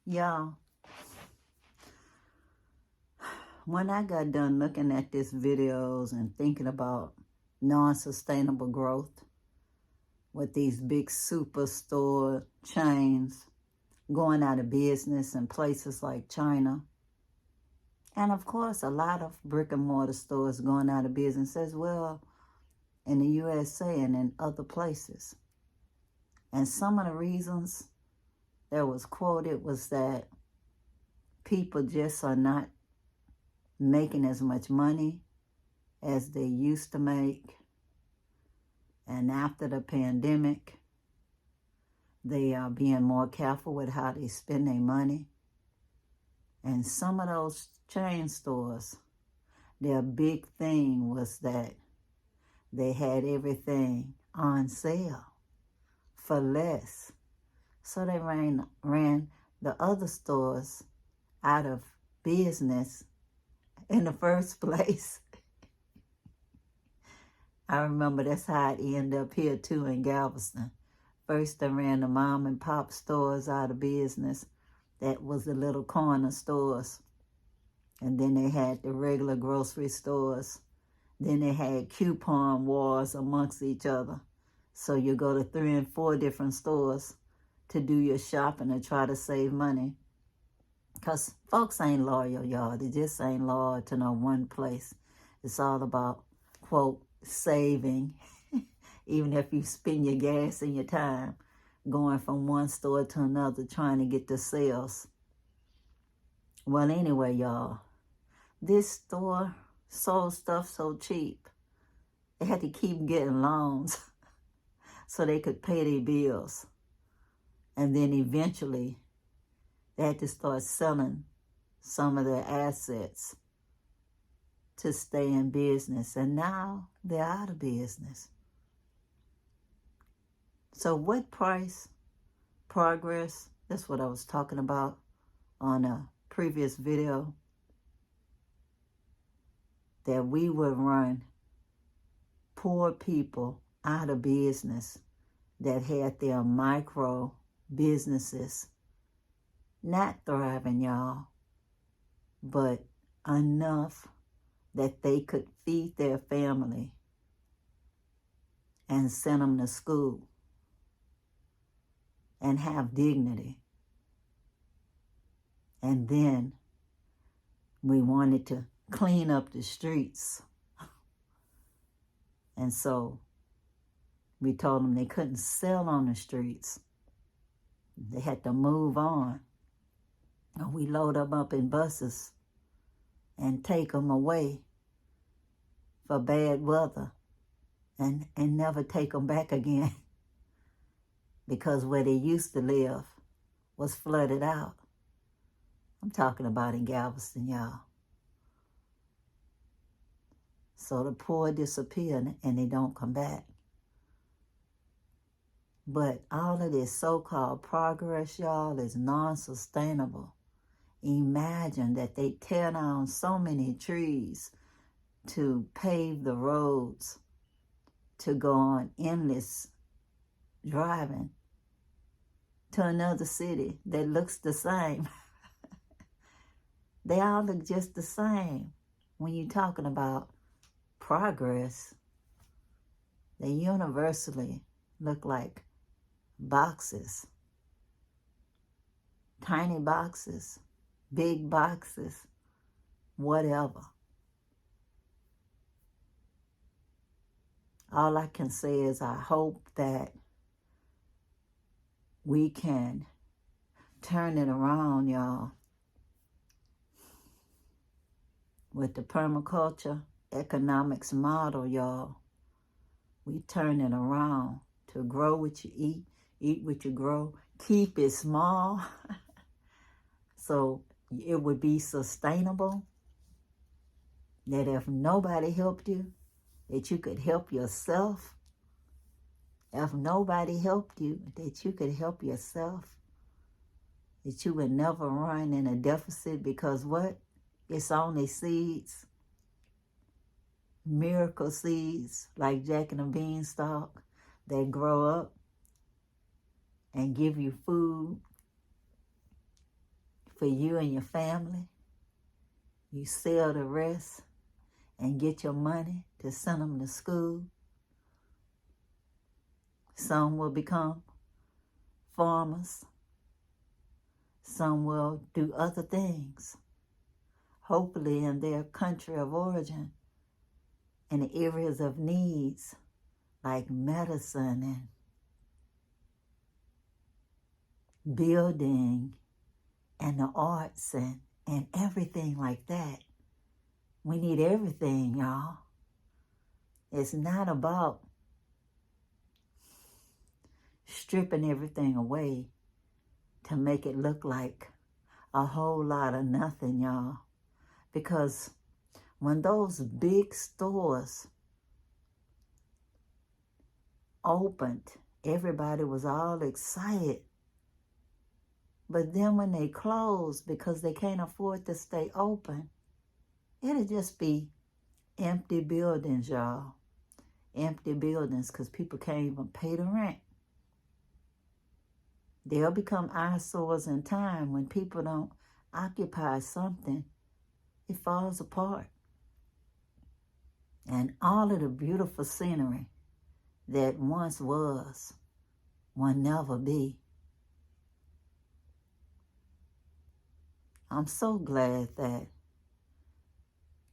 Y'all, when I got done looking at these videos and thinking about non-sustainable growth with these big superstore chains going out of business in places like China, and of course a lot of brick and mortar stores going out of business as well in the USA and in other places. And some of the reasons that was quoted was that people just are not making as much money as they used to make. And after the pandemic, they are being more careful with how they spend their money. And some of those chain stores, their big thing was that they had everything on sale for less. So they ran the other stores out of business in the first place. I remember that's how it ended up here too in Galveston. First they ran the mom and pop stores out of business. That was the little corner stores. And then they had the regular grocery stores. Then they had coupon wars amongst each other. So you go to 3 and 4 different stores to do your shopping and try to save money. Because folks ain't loyal, y'all. They just ain't loyal to no one place. It's all about, quote, saving. Even if you spend your gas and your time going from one store to another trying to get the sales. Well, anyway, y'all, this store sold stuff so cheap. They had to keep getting loans so they could pay their bills. And then eventually, they had to start selling some of their assets to stay in business. And now they're out of business. So what price progress, that's what I was talking about on a previous video, that we would run poor people out of business that had their micro businesses not thriving, y'all, but enough that they could feed their family and send them to school and have dignity. And then we wanted to clean up the streets. And so we told them they couldn't sell on the streets. They had to move on. And we load them up in buses and take them away for bad weather and never take them back again. Because where they used to live was flooded out. I'm talking about in Galveston, y'all. So the poor disappear and they don't come back. But all of this so-called progress, y'all, is non-sustainable. Imagine that they tear down so many trees to pave the roads to go on endless driving to another city that looks the same. They all look just the same. When you're talking about progress, they universally look like boxes. Tiny boxes, big boxes, whatever. All I can say is I hope that we can turn it around, y'all, with the permaculture economics model, y'all. We turn it around to grow what you eat what you grow, keep it small so it would be sustainable, that if nobody helped you, that you could help yourself. If nobody helped you, that you could help yourself. That you would never run in a deficit because what? It's only seeds. Miracle seeds like Jack and the Beanstalk that grow up and give you food for you and your family. You sell the rest and get your money to send them to school. Some will become farmers. Some will do other things, hopefully in their country of origin, in the areas of needs like medicine and building and the arts and everything like that. We need everything, y'all. It's not about stripping everything away to make it look like a whole lot of nothing, y'all. Because when those big stores opened, everybody was all excited. But then when they closed, because they can't afford to stay open, it'll just be empty buildings, y'all. Empty buildings, because people can't even pay the rent. They'll become eyesores in time. When people don't occupy something, it falls apart. And all of the beautiful scenery that once was will never be. I'm so glad that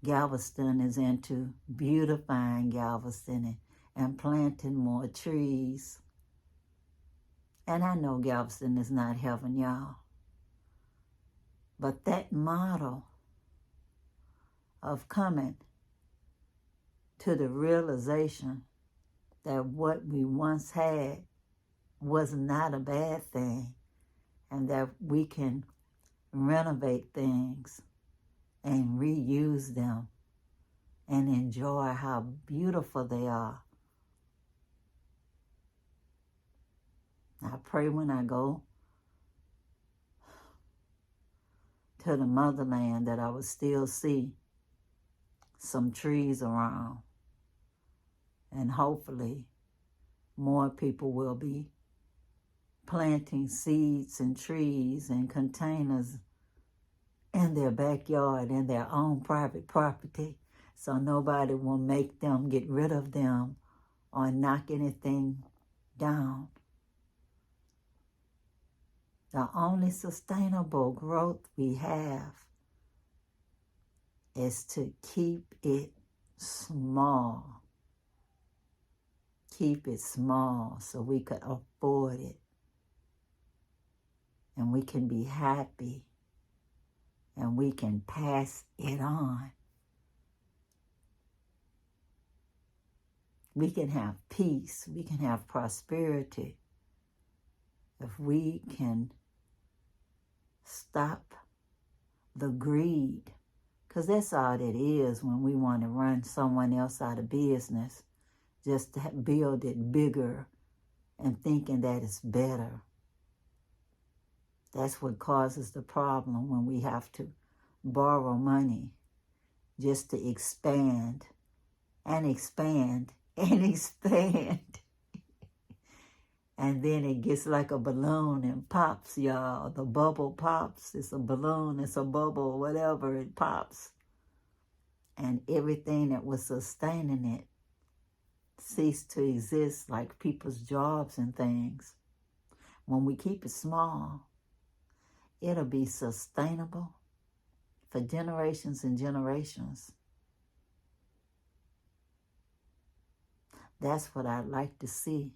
Galveston is into beautifying Galveston and planting more trees. And I know Galveston is not heaven, y'all. But that model of coming to the realization that what we once had was not a bad thing, and that we can renovate things and reuse them and enjoy how beautiful they are. I pray when I go to the motherland that I will still see some trees around, and hopefully more people will be planting seeds and trees and containers in their backyard, in their own private property, so nobody will make them get rid of them or knock anything down. The only sustainable growth we have is to keep it small. Keep it small so we could afford it. And we can be happy. And we can pass it on. We can have peace. We can have prosperity. If we can stop the greed, because that's all that is when we want to run someone else out of business, just to build it bigger and thinking that it's better. That's what causes the problem when we have to borrow money just to expand and expand and expand. And then it gets like a balloon and pops, y'all. The bubble pops. It's a balloon, it's a bubble, whatever, it pops. And everything that was sustaining it ceased to exist, like people's jobs and things. When we keep it small, it'll be sustainable for generations and generations. That's what I'd like to see.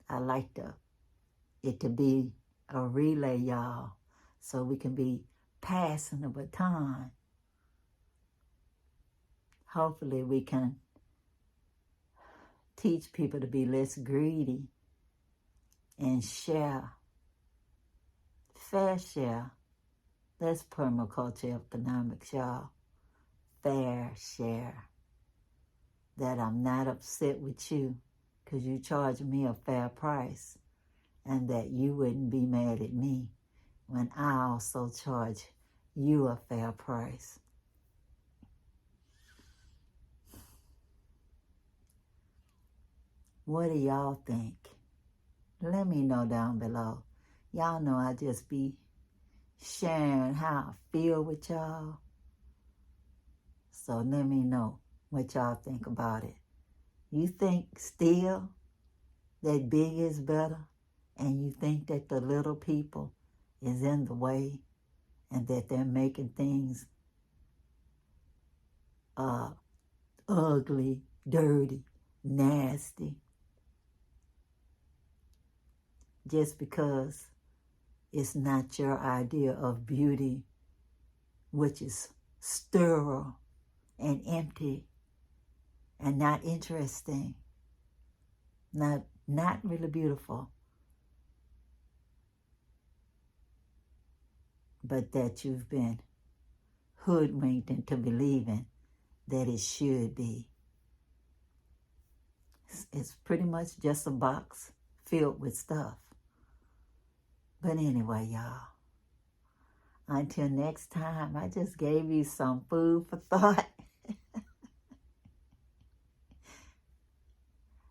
I like it to be a relay, y'all, so we can be passing the baton. Hopefully we can teach people to be less greedy and share. Fair share. That's permaculture economics, y'all. Fair share. That I'm not upset with you because you charge me a fair price, and that you wouldn't be mad at me when I also charge you a fair price. What do y'all think? Let me know down below. Y'all know I just be sharing how I feel with y'all. So let me know what y'all think about it. You think still that big is better? And you think that the little people is in the way and that they're making things ugly, dirty, nasty, just because it's not your idea of beauty, which is sterile and empty and not interesting, not really beautiful, but that you've been hoodwinked into believing that it should be. It's pretty much just a box filled with stuff. But anyway, y'all, until next time, I just gave you some food for thought.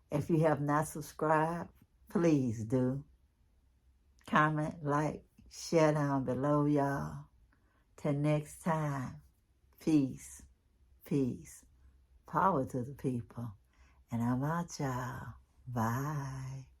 If you have not subscribed, please do. Comment, like, share down below, y'all. Till next time, peace, peace. Power to the people. And I'm out, y'all. Bye.